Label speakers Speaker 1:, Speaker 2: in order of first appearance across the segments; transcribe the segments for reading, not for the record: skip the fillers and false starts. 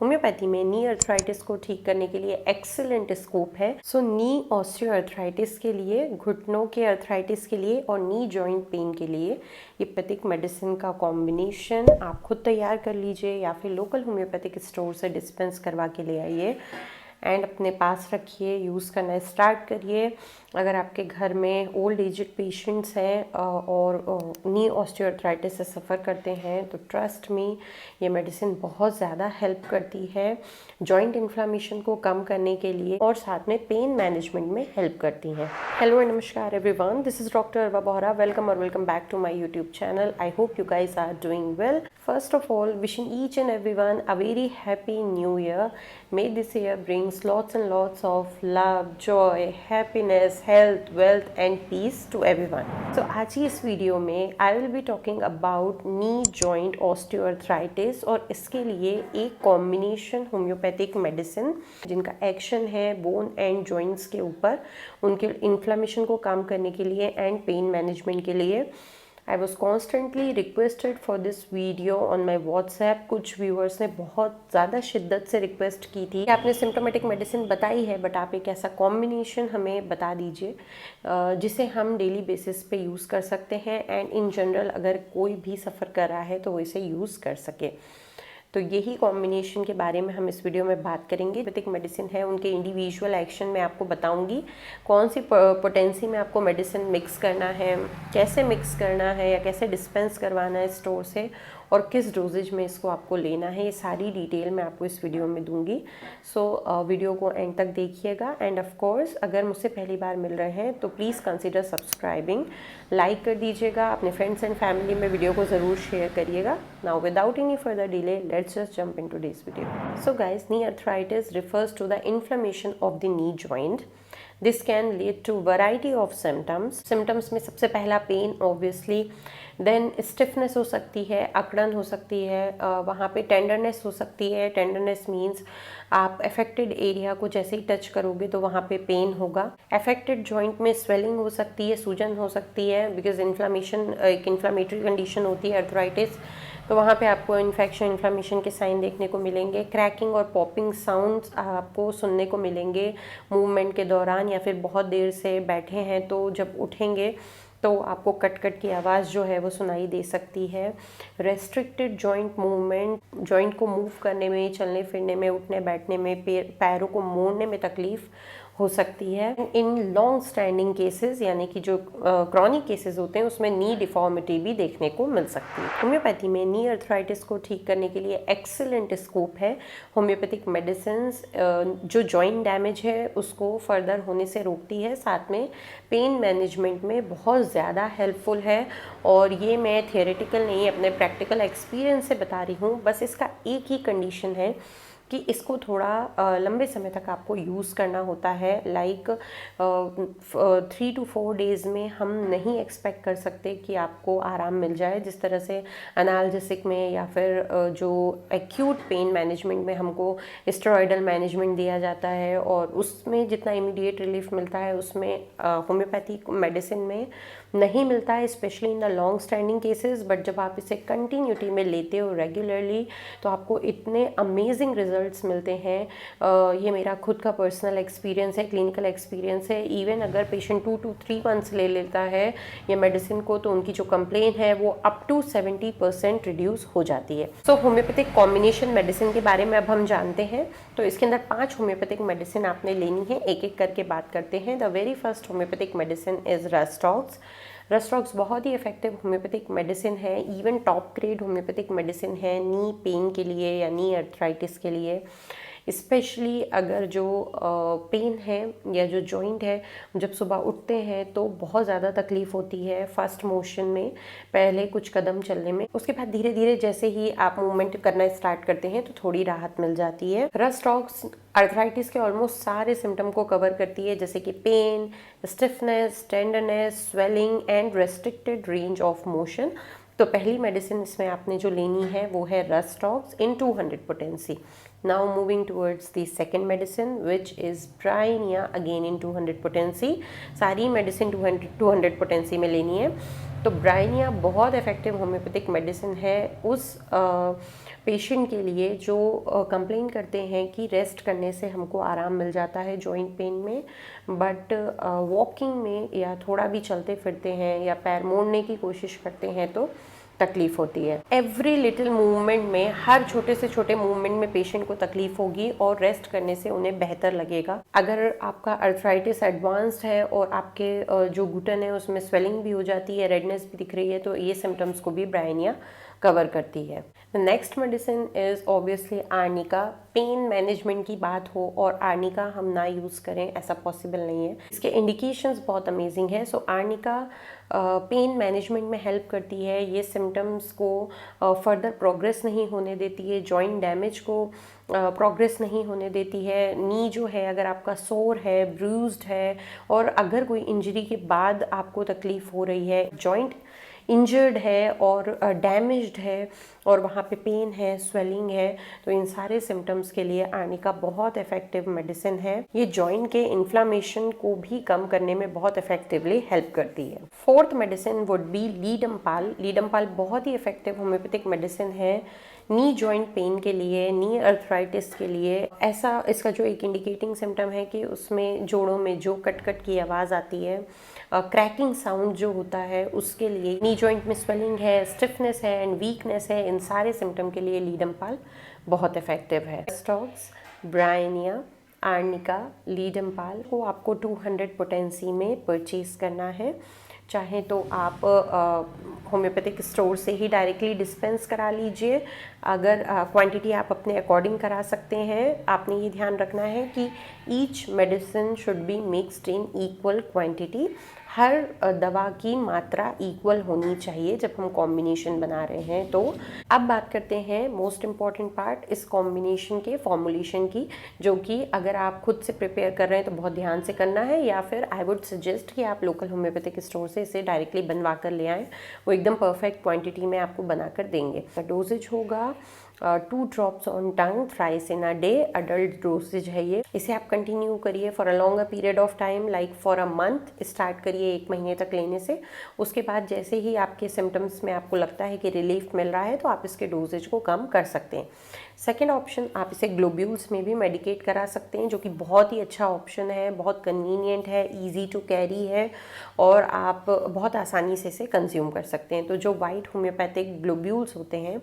Speaker 1: Homeopathy में नी arthritis को ठीक करने के लिए एक्सीलेंट स्कोप है। सो नी ऑस्टियो अर्थराइटिस के लिए, घुटनों के अर्थराइटिस के लिए और नी जॉइंट पेन के लिए एलोपैथिक मेडिसिन का कॉम्बिनेशन आप खुद तैयार कर लीजिए या फिर लोकल होम्योपैथिक स्टोर से डिस्पेंस करवा के ले आइए एंड अपने पास रखिए, यूज़ करना स्टार्ट करिए। अगर आपके घर में ओल्ड एजड पेशेंट्स हैं और नी ऑस्टियोआर्थराइटिस से सफ़र करते हैं तो ट्रस्ट मी, ये मेडिसिन बहुत ज़्यादा हेल्प करती है जॉइंट इन्फ्लामेशन को कम करने के लिए और साथ में पेन मैनेजमेंट में हेल्प करती हैं। हेलो एंड नमस्कार everyone, this is doctor Arwa Bohra. Welcome और welcome back to my YouTube channel. I hope you guys are doing well. First of all, wishing each and everyone a very happy new year. May this year brings lots and lots of love, joy, happiness, health, wealth and peace to everyone. So आज ही इस video में I will be talking about knee joint osteoarthritis और इसके लिए एक combination homeopathic medicine जिनका action है bone and joints के ऊपर, उनके इन्फ्लामेशन को कम करने के लिए एंड पेन मैनेजमेंट के लिए। I was constantly requested for this video on my WhatsApp. कुछ व्यूअर्स ने बहुत ज़्यादा शिद्दत से रिक्वेस्ट की थी कि आपने सिम्टोमेटिक मेडिसिन बताई है बट आप एक ऐसा कॉम्बिनेशन हमें बता दीजिए जिसे हम डेली बेसिस पे यूज़ कर सकते हैं एंड इन जनरल अगर कोई भी सफ़र कर रहा है तो वो इसे यूज़ कर सके। तो यही कॉम्बिनेशन के बारे में हम इस वीडियो में बात करेंगे। होम्योपैथिक मेडिसिन है, उनके इंडिविजुअल एक्शन में आपको बताऊंगी कौन सी पोटेंसी में आपको मेडिसिन मिक्स करना है, कैसे मिक्स करना है या कैसे डिस्पेंस करवाना है स्टोर से और किस डोजेज में इसको आपको लेना है, ये सारी डिटेल मैं आपको इस वीडियो में दूंगी। सो वीडियो को एंड तक देखिएगा एंड ऑफ कोर्स अगर मुझसे पहली बार मिल रहे हैं तो प्लीज़ कंसिडर सब्सक्राइबिंग, लाइक कर दीजिएगा, अपने फ्रेंड्स एंड फैमिली में वीडियो को ज़रूर शेयर करिएगा। Now without any further delay let's just jump into this video. So guys, knee arthritis refers to the inflammation of the knee joint. This can lead to variety of symptoms. Symptoms में सबसे पहला pen obviously, then stiffness हो सकती है, अकड़न हो सकती है, वहाँ पे टेंडरनेस हो सकती है। टेंडरनेस मीन्स आप अफेक्टेड एरिया को जैसे ही टच करोगे तो वहाँ पे पेन होगा। अफेक्टेड जॉइंट में स्वेलिंग हो सकती है, सूजन हो सकती है बिकॉज इन्फ्लामेशन एक इन्फ्लामेटरी कंडीशन होती है अर्थराइटिस, तो वहाँ पे आपको इन्फ्लामेशन के साइन देखने को मिलेंगे। क्रैकिंग और पॉपिंग साउंड्स आपको सुनने को मिलेंगे मूवमेंट के दौरान या फिर बहुत देर से बैठे हैं तो जब उठेंगे तो आपको कट कट की आवाज़ जो है वो सुनाई दे सकती है। रेस्ट्रिक्टेड जॉइंट मूवमेंट, जॉइंट को मूव करने में, चलने फिरने में, उठने बैठने में, पैरों को मोड़ने में तकलीफ़ हो सकती है। इन लॉन्ग स्टैंडिंग केसेस यानी कि जो क्रॉनिक केसेस होते हैं उसमें नी डिफॉर्मिटी भी देखने को मिल सकती है। होम्योपैथी में नी अर्थराइटिस को ठीक करने के लिए एक्सीलेंट स्कोप है। होम्योपैथिक मेडिसिन जो जॉइंट डैमेज है उसको फर्दर होने से रोकती है, साथ में पेन मैनेजमेंट में बहुत ज़्यादा हेल्पफुल है। और ये मैं थियोरेटिकल नहीं अपने प्रैक्टिकल एक्सपीरियंस से बता रही हूँ। बस इसका एक ही कंडीशन है कि इसको थोड़ा लंबे समय तक आपको यूज़ करना होता है। लाइक 3 to 4 डेज़ में हम नहीं एक्सपेक्ट कर सकते कि आपको आराम मिल जाए, जिस तरह से एनाल्जेसिक में या फिर जो एक्यूट पेन मैनेजमेंट में हमको स्टेरॉयडल मैनेजमेंट दिया जाता है और उसमें जितना इमीडिएट रिलीफ मिलता है उसमें होम्योपैथिक मेडिसिन में नहीं मिलता है, specially in the long standing cases. But जब आप इसे कंटिन्यूटी में लेते हो रेगुलरली तो आपको इतने अमेजिंग रिजल्ट्स मिलते हैं। ये मेरा खुद का पर्सनल एक्सपीरियंस है, क्लिनिकल एक्सपीरियंस है। इवन अगर पेशेंट 2 to 3 मंथ्स ले लेता है ये मेडिसिन को तो उनकी जो कंप्लेन है वो अप टू 70% रिड्यूस हो जाती है। सो होम्योपैथिक कॉम्बिनेशन मेडिसिन के बारे में अब हम जानते हैं। तो इसके अंदर 5 होम्योपैथिक मेडिसिन आपने लेनी है, एक एक करके बात करते हैं। The very first homoeopathic medicine is rhus tox. Rhus tox बहुत ही इफेक्टिव होम्योपैथिक मेडिसिन है, even top grade homoeopathic medicine है नी पेन के लिए या नी अर्थराइटिस के लिए। स्पेशली अगर जो पेन है या जो जॉइंट है, जब सुबह उठते हैं तो बहुत ज़्यादा तकलीफ़ होती है फर्स्ट मोशन में, पहले कुछ कदम चलने में, उसके बाद धीरे धीरे जैसे ही आप मूवमेंट करना स्टार्ट करते हैं तो थोड़ी राहत मिल जाती है। रेस्टॉक्स अर्थराइटिस के ऑलमोस्ट सारे सिम्टम को कवर करती है, जैसे कि pain, stiffness, tenderness, swelling and restricted range of motion. तो पहली मेडिसिन इसमें आपने जो लेनी है वो है रेस्टॉक्स इन 200 potency. Now moving towards the second medicine which is Bryonia, again in 200 potency. सारी मेडिसिन 200 पोटेंसी में लेनी है। तो ब्राइनिया बहुत इफ़ेक्टिव होम्योपैथिक मेडिसिन है उस पेशेंट के लिए जो कंप्लेन करते हैं कि रेस्ट करने से हमको आराम मिल जाता है जॉइंट पेन में, बट वॉकिंग में या थोड़ा भी चलते फिरते हैं या पैर मोड़ने की कोशिश करते हैं तो तकलीफ होती है। एवरी लिटिल मूवमेंट में, हर छोटे से छोटे मूवमेंट में पेशेंट को तकलीफ होगी और रेस्ट करने से उन्हें बेहतर लगेगा। अगर आपका अर्थराइटिस एडवांस्ड है और आपके जो घुटन है उसमें स्वेलिंग भी हो जाती है, रेडनेस भी दिख रही है, तो ये सिम्टम्स को भी ब्राइनिया कवर करती है। The next medicine is obviously arnica. Pain management की बात हो और आर्निका हम ना यूज़ करें ऐसा पॉसिबल नहीं है। इसके इंडिकेशंस बहुत अमेजिंग है। सो आर्निका पेन मैनेजमेंट में हेल्प करती है। ये सिम्टम्स को फर्दर प्रोग्रेस नहीं होने देती है, जॉइंट डैमेज को प्रोग्रेस नहीं होने देती है। नी जो है अगर आपका सोर है, ब्रूज्ड है और अगर कोई इंजरी के बाद आपको तकलीफ़ हो रही है, जॉइंट इंजर्ड है और डैमेज्ड है और वहाँ पे पेन है, स्वेलिंग है, तो इन सारे सिम्टम्स के लिए आर्निका बहुत इफ़ेक्टिव मेडिसिन है। ये जॉइंट के इन्फ्लामेशन को भी कम करने में बहुत इफेक्टिवली हेल्प करती है। Fourth medicine would be ledum pal. Ledum pal बहुत ही इफेक्टिव होम्योपैथिक मेडिसिन है नी जॉइंट पेन के लिए, नी अर्थराइटिस के लिए। ऐसा इसका जो एक इंडिकेटिंग सिम्टम है कि उसमें जोड़ों में जो कट कट की आवाज़ आती है, क्रैकिंग साउंड जो होता है, उसके लिए। नी जॉइंट में स्वेलिंग है, स्टिफनेस है एंड वीकनेस है, इन सारे सिम्टम के लिए लीडमपाल बहुत इफेक्टिव है। स्टॉक्स, ब्राइनिया, आर्निका, लीडमपाल को आपको 200 पोटेंसी में परचेज करना है। चाहे तो आप होम्योपैथिक स्टोर से ही डायरेक्टली डिस्पेंस करा लीजिए। अगर क्वांटिटी आप अपने अकॉर्डिंग करा सकते हैं। आपने ये ध्यान रखना है कि each medicine should be mixed in equal quantity. हर दवा की मात्रा इक्वल होनी चाहिए जब हम कॉम्बिनेशन बना रहे हैं। तो अब बात करते हैं मोस्ट इम्पॉर्टेंट पार्ट इस कॉम्बिनेशन के फॉर्मुलेशन की, जो कि अगर आप खुद से प्रिपेयर कर रहे हैं तो बहुत ध्यान से करना है, या फिर आई वुड सजेस्ट कि आप लोकल होम्योपैथिक स्टोर से इसे डायरेक्टली बनवा कर ले आएँ। वो एकदम परफेक्ट क्वांटिटी में आपको बना कर देंगे। डोजेज होगा 2 drops on tongue thrice in a day. Adult doses है ये। इसे आप कंटिन्यू करिए for a longer period of time, like for a month. Start करिए 1 महीने तक लेने से। उसके बाद जैसे ही आपके सिम्टम्स में आपको लगता है कि रिलीफ मिल रहा है तो आप इसके डोजेज को कम कर सकते हैं। सेकेंड ऑप्शन, आप इसे ग्लोब्यूल्स में भी मेडिकेट करा सकते हैं, जो कि बहुत ही अच्छा ऑप्शन है, बहुत कन्वीनियंट है, ईजी टू कैरी है और आप बहुत आसानी से इसे कंज्यूम कर सकते हैं। तो जो वाइट होम्योपैथिक ग्लोब्यूल्स होते हैं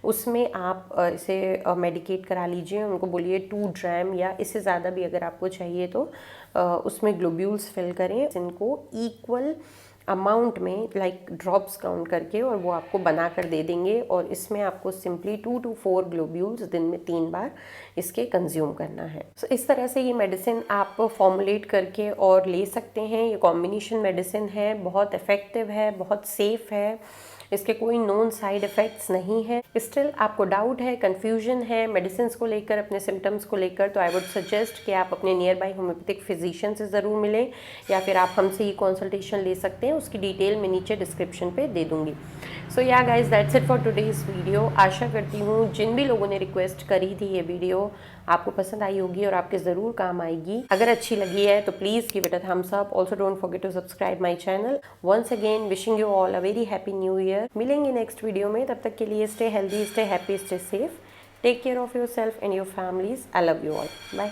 Speaker 1: उसमें आप इसे मेडिकेट करा लीजिए। उनको बोलिए 2 ड्राम या इससे ज़्यादा भी अगर आपको चाहिए तो उसमें ग्लोब्यूल्स फिल करें। इनको इक्वल अमाउंट में लाइक ड्रॉप्स काउंट करके और वो आपको बना कर दे देंगे। और इसमें आपको सिंपली 2 to 4 ग्लोब्यूल्स दिन में 3 बार इसके कंज्यूम करना है। So, इस तरह से ये मेडिसिन आप फॉर्मुलेट करके और ले सकते हैं। ये कॉम्बिनेशन मेडिसिन है, बहुत इफ़ेक्टिव है, बहुत सेफ़ है, इसके कोई नोन साइड इफ़ेक्ट्स नहीं है। स्टिल आपको डाउट है, कन्फ्यूजन है मेडिसिन को लेकर, अपने सिम्टम्स को लेकर, तो आई वुड सजेस्ट कि आप अपने नियर बाई होम्योपैथिक फिजिशियन से ज़रूर मिलें, या फिर आप हमसे ही कंसल्टेशन ले सकते हैं। उसकी डिटेल मैं नीचे डिस्क्रिप्शन पे दे दूँगी। So yeah guys, that's it for today's video. आशा करती हूँ जिन भी लोगों ने रिक्वेस्ट करी थी ये वीडियो आपको पसंद आई होगी और आपके ज़रूर काम आएगी। अगर अच्छी लगी है तो please give it a thumbs up. Also don't forget to subscribe my channel. Once again wishing you all a very happy new year. मिलेंगे नेक्स्ट वीडियो में, तब तक के लिए stay healthy, stay happy, stay safe, take care of yourself and your families. I love you all. Bye.